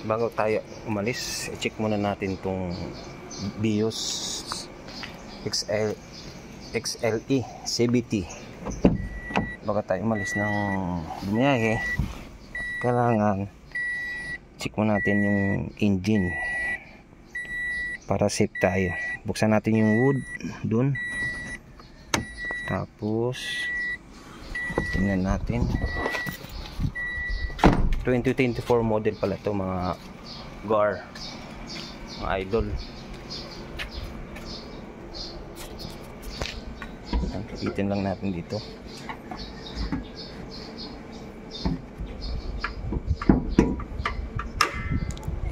bago tayo umalis, i-check muna natin tong BIOS XLE CVT. Bago tayo umalis ng bumiyahe, kailangan check muna natin yung engine para safe tayo. Buksan natin yung wood dun, tapos tingnan natin. 2024 model pala to, mga GAR, mga idol. Kapitin lang natin dito.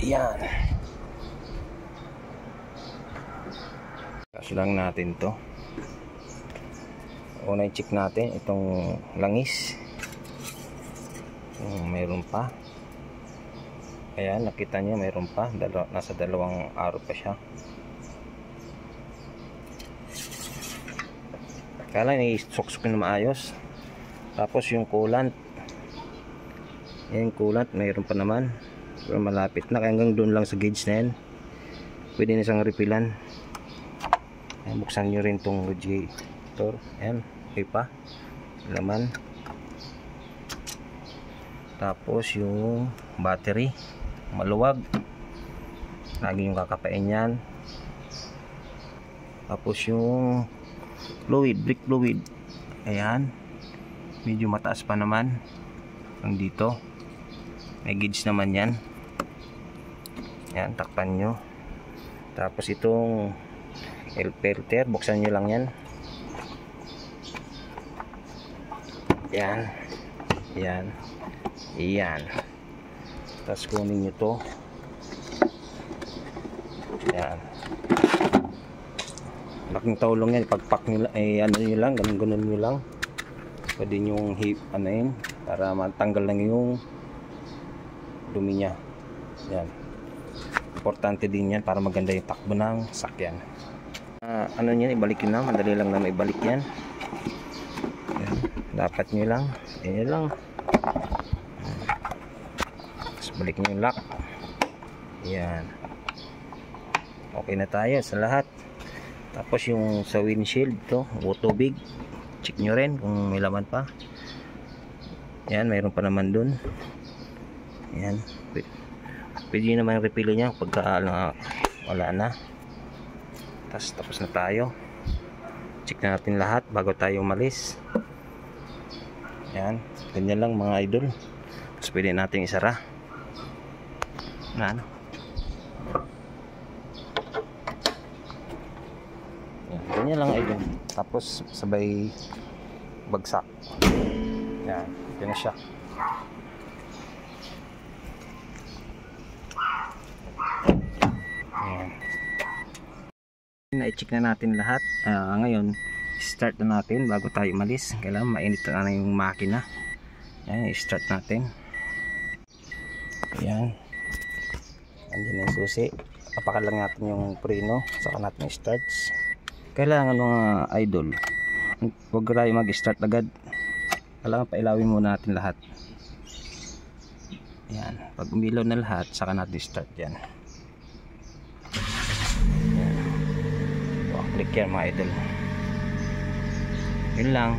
Yan, kasi lang natin to. Una i-check natin itong langis, mayroon pa. Ayan, nakita nyo mayroon pa, nasa 2 araw pa siya. Kaya lang i-suksok na maayos. Tapos yung coolant, yung coolant mayroon pa naman, pero malapit na, kaya hanggang doon lang sa gauge na yan. Pwede na isang refilan. Ayan, buksan nyo rin tong radiator. Ayan, okay pa, laman. Tapos yung battery maluwag, lagi yung kakapain yan. Tapos yung fluid, brake fluid, ayan, medyo mataas pa naman ang dito, may gauge naman yan. Yan, takpan nyo. Tapos itong air filter, buksan nyo lang yan. Yan, yan, yan. Tapos kunin nyo to. Yan, laking tulong yan. Pagpak nyo lang, ano nyo lang, ganun nyo lang. Pwede nyo anayin para matanggal lang yung dumi nya. Yan, importante din yan para maganda yung takbo ng sakyan. Ano nyo, ibalik nyo na, madali lang na maibalik yan. Yan, dapat nyo lang, yan lang. Tapos balik nyo yung lock. Yan, okay na tayo sa lahat. Tapos yung sa windshield to, tubig, check nyo rin kung may laman pa. Yan, mayroon pa naman dun. Yan, pwede naman yung refill nya pagka wala na. Tapos na tayo. Check na natin lahat bago tayo umalis. Yan, ganyan lang mga idol. Tapos pwede natin isara na ano. Yan, ganyan lang idol. Tapos sabay bagsak. Yan, yan na siya. Yan, na-check na natin lahat. Ngayon start na natin bago tayo umalis. Kailangan mainit na yung makina. Yan, i-start natin. Yan, andyan yung susi. Apakan lang natin yung preno, saka natin i-starts. Kailangan mga idol, huwag tayo mag-start agad. Kailangan pailawin muna natin lahat. Yan, pag umilaw na lahat, saka natin start yan. Yan, click yan mga idol. Yun lang.